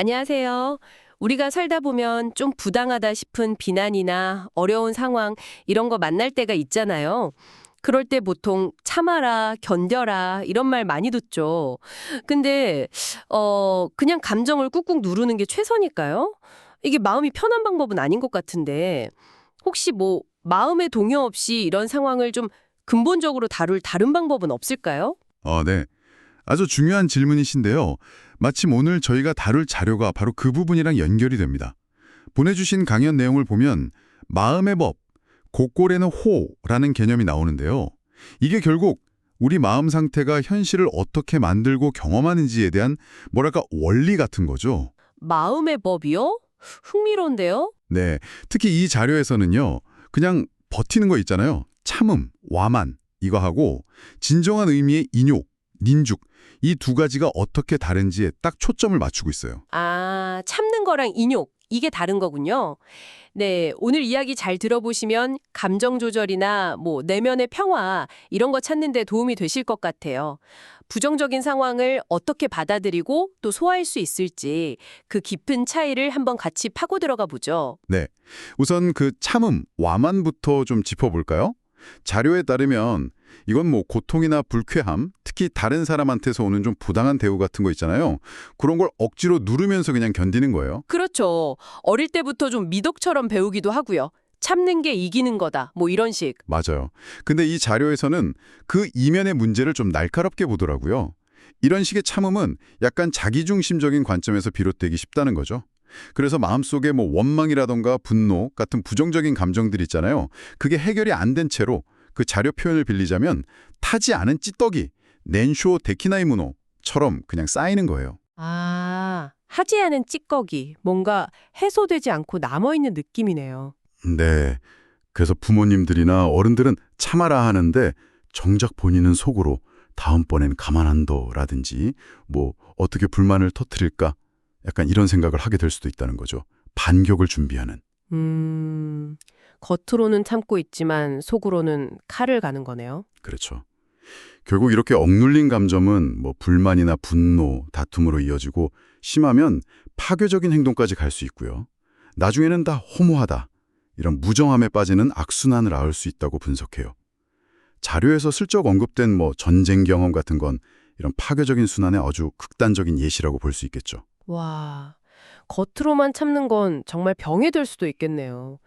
안녕하세요. 우리가 살다 보면 좀 부당하다 싶은 비난이나 어려운 상황, 이런 거 만날 때가 있잖아요. 그럴 때 보통 참아라, 견뎌라, 이런 말 많이 듣죠. 근데, 그냥 감정을 꾹꾹 누르는 게 최선일까요? 이게 마음이 편한 방법은 아닌 것 같은데, 혹시 뭐, 마음의 동요 없이 이런 상황을 좀 근본적으로 다룰 다른 방법은 없을까요? 네. 아주 중요한 질문이신데요. 마침 오늘 저희가 다룰 자료가 바로 그 부분이랑 연결이 됩니다. 보내주신 강연 내용을 보면 마음의 법, 고꼴에는 호라는 개념이 나오는데요. 이게 결국 우리 마음 상태가 현실을 어떻게 만들고 경험하는지에 대한 뭐랄까 원리 같은 거죠. 마음의 법이요? 흥미로운데요? 네. 특히 이 자료에서는요. 그냥 버티는 거 있잖아요. 참음, 와만 이거 하고 진정한 의미의 인욕, 닌죽 이 두 가지가 어떻게 다른지에 딱 초점을 맞추고 있어요. 아, 참는 거랑 인욕, 이게 다른 거군요. 네, 오늘 이야기 잘 들어보시면 감정 조절이나 뭐 내면의 평화 이런 거 찾는 데 도움이 되실 것 같아요. 부정적인 상황을 어떻게 받아들이고 또 소화할 수 있을지 그 깊은 차이를 한번 같이 파고 들어가 보죠. 네. 우선 그 참음, 와만부터 좀 짚어볼까요? 자료에 따르면 이건 뭐 고통이나 불쾌함, 특히 다른 사람한테서 오는 좀 부당한 대우 같은 거 있잖아요. 그런 걸 억지로 누르면서 그냥 견디는 거예요. 그렇죠. 어릴 때부터 좀 미덕처럼 배우기도 하고요. 참는 게 이기는 거다. 뭐 이런 식. 맞아요. 근데 이 자료에서는 그 이면의 문제를 좀 날카롭게 보더라고요. 이런 식의 참음은 약간 자기중심적인 관점에서 비롯되기 쉽다는 거죠. 그래서 마음속에 뭐 원망이라던가 분노 같은 부정적인 감정들 있잖아요. 그게 해결이 안 된 채로 그 자료 표현을 빌리자면 타지 않은 찌떡이 넨쇼 데키나이무노처럼 그냥 쌓이는 거예요. 아, 하지 않은 찌꺼기. 뭔가 해소되지 않고 남아있는 느낌이네요. 네. 그래서 부모님들이나 어른들은 참아라 하는데 정작 본인은 속으로 다음번엔 가만 안 둬라든지 뭐 어떻게 불만을 터뜨릴까 약간 이런 생각을 하게 될 수도 있다는 거죠. 반격을 준비하는. 음, 겉으로는 참고 있지만 속으로는 칼을 가는 거네요. 그렇죠. 결국 이렇게 억눌린 감정은 뭐 불만이나 분노, 다툼으로 이어지고 심하면 파괴적인 행동까지 갈 수 있고요. 나중에는 다 허무하다. 이런 무정함에 빠지는 악순환을 앓을 수 있다고 분석해요. 자료에서 슬쩍 언급된 뭐 전쟁 경험 같은 건 이런 파괴적인 순환의 아주 극단적인 예시라고 볼 수 있겠죠. 와, 겉으로만 참는 건 정말 병이 될 수도 있겠네요.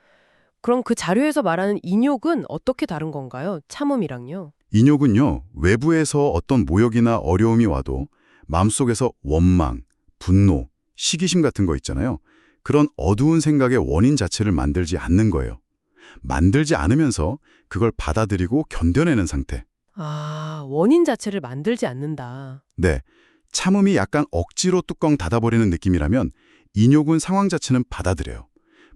그럼 그 자료에서 말하는 인욕은 어떻게 다른 건가요? 참음이랑요? 인욕은요, 외부에서 어떤 모욕이나 어려움이 와도 마음속에서 원망, 분노, 시기심 같은 거 있잖아요. 그런 어두운 생각의 원인 자체를 만들지 않는 거예요. 만들지 않으면서 그걸 받아들이고 견뎌내는 상태. 아, 원인 자체를 만들지 않는다. 네, 참음이 약간 억지로 뚜껑 닫아버리는 느낌이라면 인욕은 상황 자체는 받아들여요.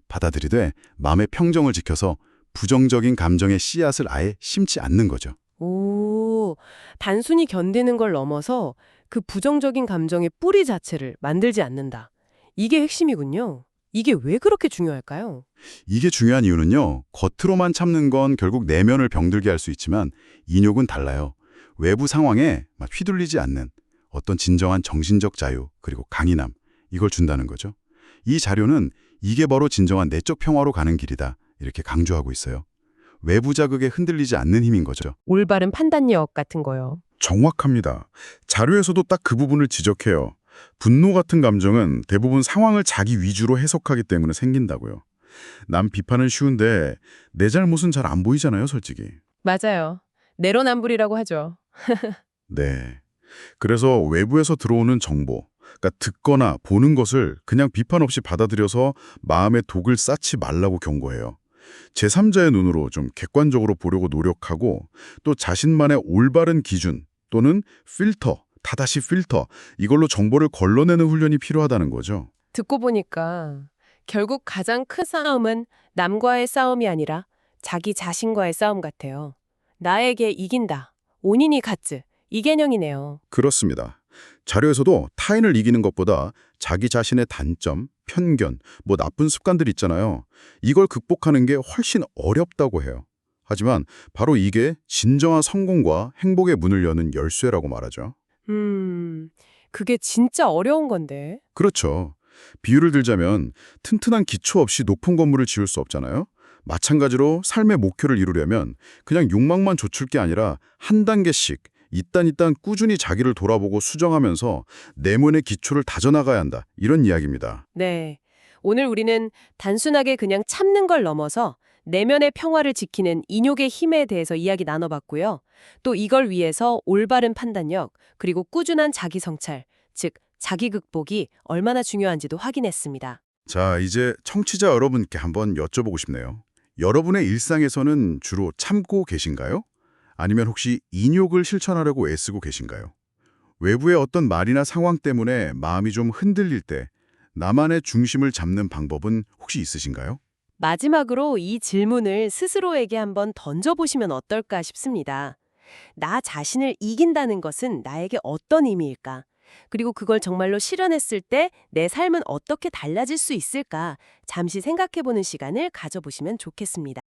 받아들이되 마음의 평정을 지켜서 부정적인 감정의 씨앗을 아예 심지 않는 거죠. 오, 단순히 견디는 걸 넘어서 그 부정적인 감정의 뿌리 자체를 만들지 않는다. 이게 핵심이군요. 이게 왜 그렇게 중요할까요? 이게 중요한 이유는요. 겉으로만 참는 건 결국 내면을 병들게 할 수 있지만 인욕은 달라요. 외부 상황에 막 휘둘리지 않는 어떤 진정한 정신적 자유 그리고 강인함 이걸 준다는 거죠. 이 자료는 이게 바로 진정한 내적 평화로 가는 길이다 이렇게 강조하고 있어요. 외부 자극에 흔들리지 않는 힘인 거죠. 올바른 판단력 같은 거요. 정확합니다. 자료에서도 딱 그 부분을 지적해요. 분노 같은 감정은 대부분 상황을 자기 위주로 해석하기 때문에 생긴다고요. 남 비판은 쉬운데 내 잘못은 잘 안 보이잖아요, 솔직히. 맞아요. 내로남불이라고 하죠. 네. 그래서 외부에서 들어오는 정보, 그러니까 듣거나 보는 것을 그냥 비판 없이 받아들여서 마음에 독을 쌓지 말라고 경고해요. 제3자의 눈으로 좀 객관적으로 보려고 노력하고 또 자신만의 올바른 기준 또는 필터, 다다시 필터, 이걸로 정보를 걸러내는 훈련이 필요하다는 거죠. 듣고 보니까 결국 가장 큰 싸움은 남과의 싸움이 아니라 자기 자신과의 싸움 같아요. 나에게 이긴다. 온인이 갖즈. 이 개념이네요. 그렇습니다. 자료에서도 타인을 이기는 것보다 자기 자신의 단점, 편견, 뭐 나쁜 습관들 있잖아요. 이걸 극복하는 게 훨씬 어렵다고 해요. 하지만 바로 이게 진정한 성공과 행복의 문을 여는 열쇠라고 말하죠. 그게 진짜 어려운 건데. 그렇죠. 비유를 들자면 튼튼한 기초 없이 높은 건물을 지을 수 없잖아요. 마찬가지로 삶의 목표를 이루려면 그냥 욕망만 좇을 게 아니라 한 단계씩 이딴 꾸준히 자기를 돌아보고 수정하면서 내면의 기초를 다져나가야 한다. 이런 이야기입니다. 네. 오늘 우리는 단순하게 그냥 참는 걸 넘어서 내면의 평화를 지키는 인욕의 힘에 대해서 이야기 나눠봤고요. 또 이걸 위해서 올바른 판단력, 그리고 꾸준한 자기 성찰, 즉 자기 극복이 얼마나 중요한지도 확인했습니다. 자, 이제 청취자 여러분께 한번 여쭤보고 싶네요. 여러분의 일상에서는 주로 참고 계신가요? 아니면 혹시 인욕을 실천하려고 애쓰고 계신가요? 외부의 어떤 말이나 상황 때문에 마음이 좀 흔들릴 때 나만의 중심을 잡는 방법은 혹시 있으신가요? 마지막으로 이 질문을 스스로에게 한번 던져보시면 어떨까 싶습니다. 나 자신을 이긴다는 것은 나에게 어떤 의미일까? 그리고 그걸 정말로 실현했을 때 내 삶은 어떻게 달라질 수 있을까? 잠시 생각해보는 시간을 가져보시면 좋겠습니다.